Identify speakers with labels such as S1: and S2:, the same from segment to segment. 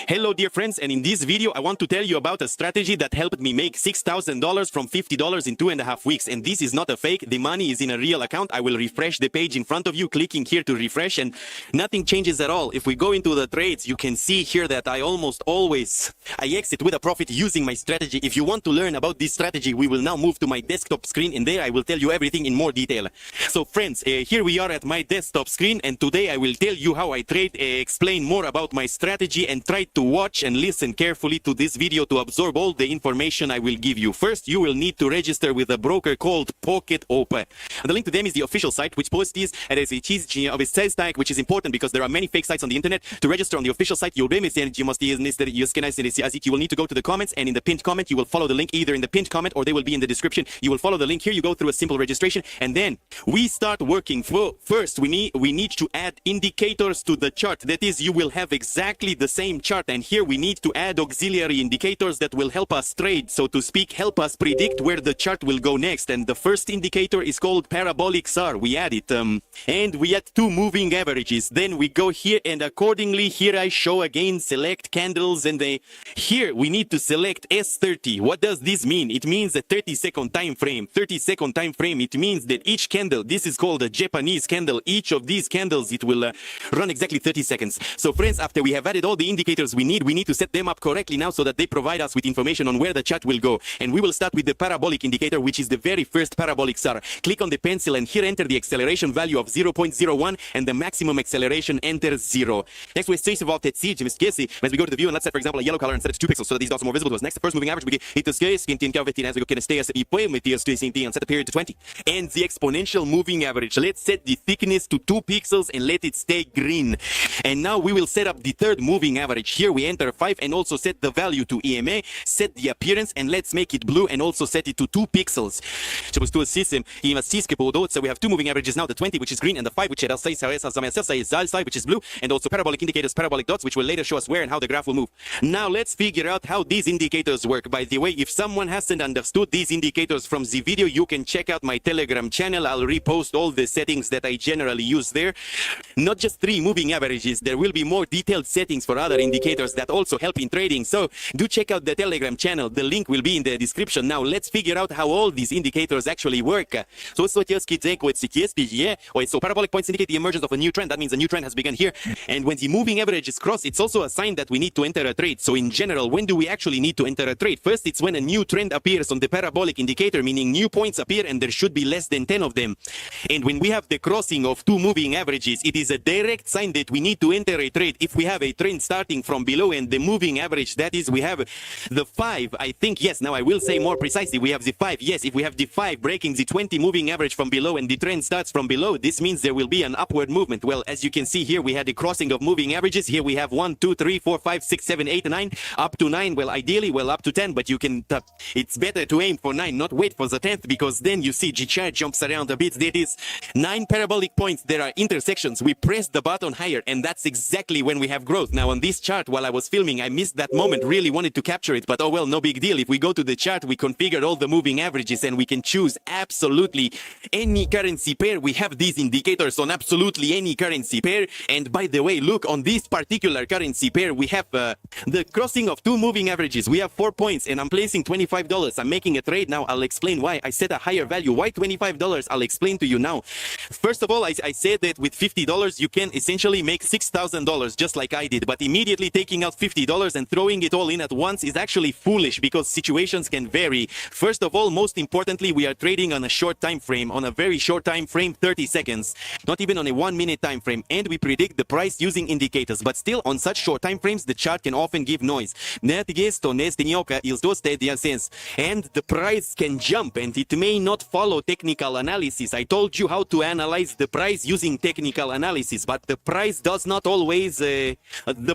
S1: Hello dear friends, and in this video I want to tell you about a strategy that helped me make $6,000 from $50 in 2.5 weeks. And this is not a fake, the money is in a real account. I will refresh the page in front of you, clicking here to refresh, and nothing changes at all. If we go into the trades, you can see here that I almost always exit with a profit using my strategy. If you want to learn about this strategy, we will now move to my desktop screen, and there I will tell you everything in more detail. So friends, here we are at my desktop screen, and today I will tell you how I trade, explain more about my strategy, and try to watch and listen carefully to this video to absorb all the information I will give you. First, you will need to register with a broker called Pocket OP. The link to them is the official site which posts this and as it is of its sales tag, which is important because there are many fake sites on the internet. To register on the official site, you will need to go to the comments, and in the pinned comment you will follow the link either in the pinned comment or they will be in the description. You will follow the link here, you go through a simple registration, and then we start working. First, we need to add indicators to the chart. That is, you will have exactly the same chart, and here we need to add auxiliary indicators that will help us trade, so to speak, help us predict where the chart will go next. And the first indicator is called parabolic SAR. We add it, and we add two moving averages. Then we go here, and accordingly here I show again select candles, and here we need to select S30. What does this mean? It means a 30-second time frame. 30-second time frame, it means that each candle, this is called a Japanese candle, each of these candles, it will run exactly 30 seconds. So friends, after we have added all the indicators we need to set them up correctly now so that they provide us with information on where the chart will go. And we will start with the parabolic indicator, which is the very first parabolic SAR. Click on the pencil and here enter the acceleration value of 0.01 and the maximum acceleration enters 0. Next we say about that siege, as we go to the view, and let's set for example a yellow color and set it to 2 pixels so that these dots are more visible to us. Next, the first moving average, we hit the scale, as we can stay as and set the period to 20. And the exponential moving average, let's set the thickness to 2 pixels and let it stay green. And now we will set up the third moving average. Here we enter 5 and also set the value to EMA, set the appearance, and let's make it blue and also set it to 2 pixels. So we have two moving averages now, the 20 which is green and the 5 which is blue, and also parabolic indicators, parabolic dots, which will later show us where and how the graph will move. Now let's figure out how these indicators work. By the way, if someone hasn't understood these indicators from the video, you can check out my Telegram channel. I'll repost all the settings that I generally use there. Not just 3 moving averages, there will be more detailed settings for other indicators that also help in trading. So do check out the Telegram channel. The link will be in the description. Now let's figure out how all these indicators actually work. So parabolic points indicate the emergence of a new trend. That means a new trend has begun here. And when the moving average is crossed, it's also a sign that we need to enter a trade. So in general, when do we actually need to enter a trade? First, it's when a new trend appears on the parabolic indicator, meaning new points appear and there should be less than 10 of them. And when we have the crossing of 2 moving averages, it is a direct sign that we need to enter a trade. If we have a trend starting from below and the moving average, that is, we have the 5, I think, yes, now I will say more precisely, we have the 5, yes, if we have the 5 breaking the 20 moving average from below and the trend starts from below, this means there will be an upward movement. Well, as you can see here, we had the crossing of moving averages. Here we have 1, 2, 3, 4, 5, 6, 7, 8, 9, up to 9. Well, ideally, up to 10, but you can, it's better to aim for 9, not wait for the 10th, because then you see G-chart jumps around a bit. That is 9 parabolic points. There are intersections. We press the button higher, and that's exactly when we have growth. Now, on this chart, while I was filming, I missed that moment, really wanted to capture it, but oh well, no big deal. If we go to the chart, we configured all the moving averages, and we can choose absolutely any currency pair. We have these indicators on absolutely any currency pair. And by the way, look, on this particular currency pair, we have the crossing of 2 moving averages. We have 4 points, and I'm placing $25. I'm making a trade now. I'll explain why. I set a higher value. Why $25? I'll explain to you now. First of all, I said that with $50, you can essentially make $6,000, just like I did. But immediately taking out $50 and throwing it all in at once is actually foolish, because situations can vary. First of all, most importantly, we are trading on a short time frame, on a very short time frame, 30 seconds, not even on a 1-minute time frame, and we predict the price using indicators. But still, on such short time frames, the chart can often give noise. And the price can jump, and it may not follow technical analysis. I told you how to analyze the price using technical analysis, but the price does not always, the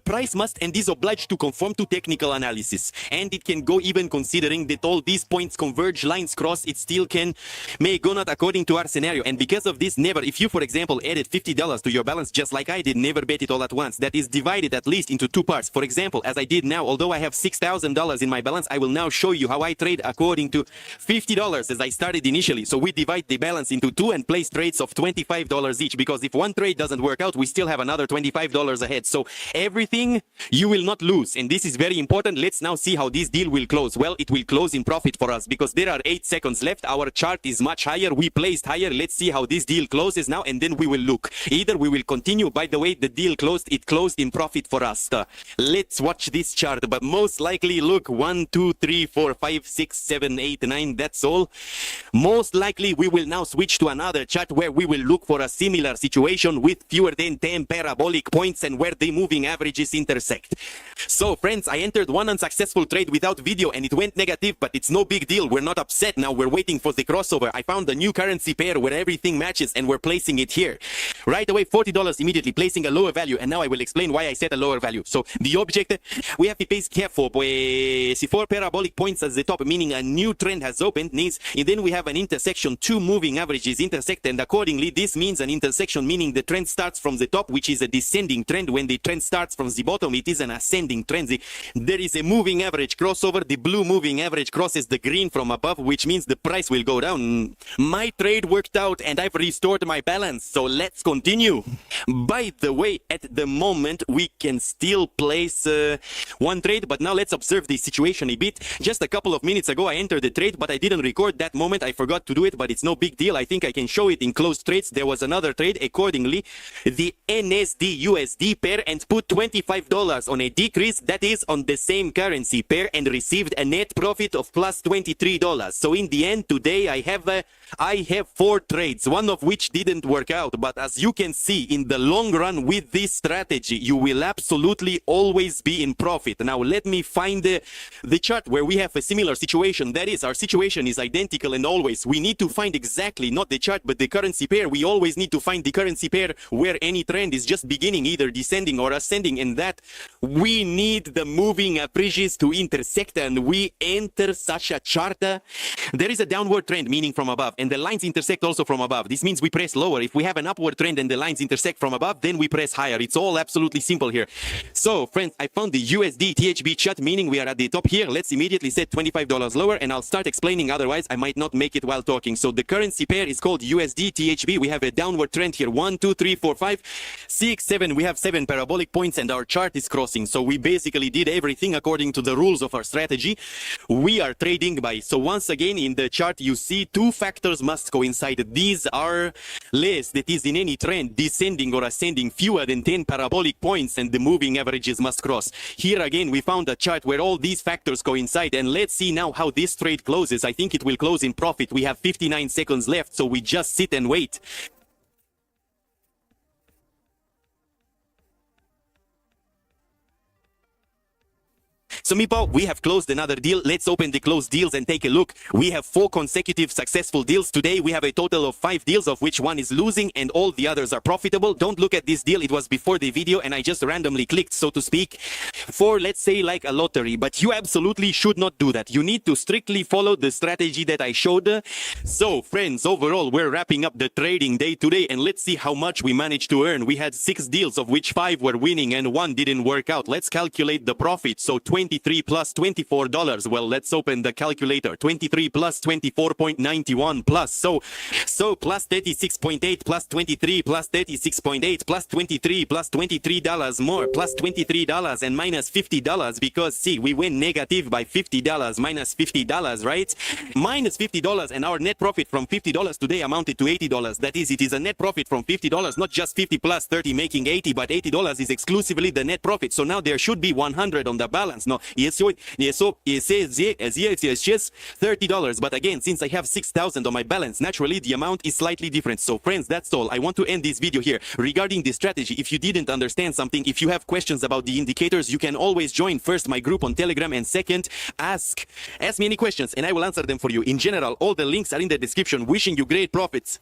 S1: price must and is obliged to conform to technical analysis. And it can go even considering that all these points converge, lines cross, it still may go not according to our scenario. And because of this, never, if you, for example, added $50 to your balance just like I did, never bet it all at once. That is divided at least into 2 parts. For example, as I did now, although I have $6,000 in my balance, I will now show you how I trade according to $50 as I started initially. So we divide the balance into 2 and place trades of $25 each, because if one trade doesn't work out, we still have another $25 ahead. So everything You will not lose, and this is very important. Let's now see how this deal will close. Well, it will close in profit for us because there are 8 seconds left. Our chart is much higher. We placed higher. Let's see how this deal closes now, and then we will look. Either we will continue. By the way, the deal closed. It closed in profit for us. Let's watch this chart, but most likely, look, 1, 2, 3, 4, 5, 6, 7, 8, 9. That's all. Most likely, we will now switch to another chart where we will look for a similar situation with fewer than 10 parabolic points and where the moving averages intersect. So friends, I entered one unsuccessful trade without video and it went negative, but it's no big deal. We're not upset now. We're waiting for the crossover. I found a new currency pair where everything matches and we're placing it here. Right away, $40 immediately, placing a lower value. And now I will explain why I set a lower value. So the object, we have to be careful. See 4 parabolic points at the top, meaning a new trend has opened, and then we have an intersection, 2 moving averages intersect, and accordingly this means an intersection, meaning the trend starts from the top, which is a descending trend. When the trend starts from the bottom, it is an ascending trend. There is a moving average crossover. The blue moving average crosses the green from above, which means the price will go down. My trade worked out and I've restored my balance, so let's continue. By the way, at the moment we can still place one trade, but now let's observe the situation a bit. Just a couple of minutes ago I entered the trade, but I didn't record that moment. I forgot to do it, but it's no big deal. I think I can show it in closed trades. There was another trade accordingly, the NSD USD pair, and put $25 on a decrease, that is on the same currency pair, and received a net profit of plus $23. So in the end today I have 4 trades, one of which didn't work out. But as you can see, in the long run with this strategy you will absolutely always be in profit. Now let me find the chart where we have a similar situation. That is, our situation is identical, and always we need to find exactly not the chart but the currency pair. We always need to find the currency pair where any trend is just beginning, either descending or ascending, and that we need the moving averages to intersect, and we enter such a chart. There is a downward trend, meaning from above, and the lines intersect also from above. This means we press lower. If we have an upward trend and the lines intersect from above, then we press higher. It's all absolutely simple here. So friends, I found the USD THB chart, meaning we are at the top here. Let's immediately set $25 lower, and I'll start explaining, otherwise I might not make it while talking. So the currency pair is called USD THB. We have a downward trend here, 1, 2, 3, 4, 5, 6, 7. We have 7 parabolic points and our chart is crossing. So we basically did everything according to the rules of our strategy. We are trading by. So once again, in the chart you see 2 factors must coincide. These are less, that is in any trend, descending or ascending, fewer than 10 parabolic points, and the moving averages must cross. Here again we found a chart where all these factors coincide, and let's see now how this trade closes. I think it will close in profit. We have 59 seconds left, so we just sit and wait. So Meepo, we have closed another deal. Let's open the closed deals and take a look. We have 4 consecutive successful deals. Today we have a total of 5 deals, of which 1 is losing and all the others are profitable. Don't look at this deal. It was before the video and I just randomly clicked, so to speak, for, let's say, like a lottery. But you absolutely should not do that. You need to strictly follow the strategy that I showed. So friends, overall we're wrapping up the trading day today, and let's see how much we managed to earn. We had 6 deals, of which 5 were winning and 1 didn't work out. Let's calculate the profit. So 23 plus $24. Well, let's open the calculator. 23 plus 24.91 plus. So plus 36.8 plus 23 plus 36.8 plus 23 plus $23 more plus $23 and minus $50, because see, we went negative by $50 minus $50, right? Minus $50, and our net profit from $50 today amounted to $80. That is, it is a net profit from $50, not just 50 plus 30 making 80, but $80 is exclusively the net profit. So now there should be 100 on the balance. No, so it says it's just $30, but again, since I have 6,000 on my balance, naturally the amount is slightly different. So friends, that's all. I want to end this video here regarding the strategy. If you didn't understand something, if you have questions about the indicators, you can always join first my group on Telegram, and second, ask me any questions and I will answer them for you. In general, all the links are in the description. Wishing you great profits.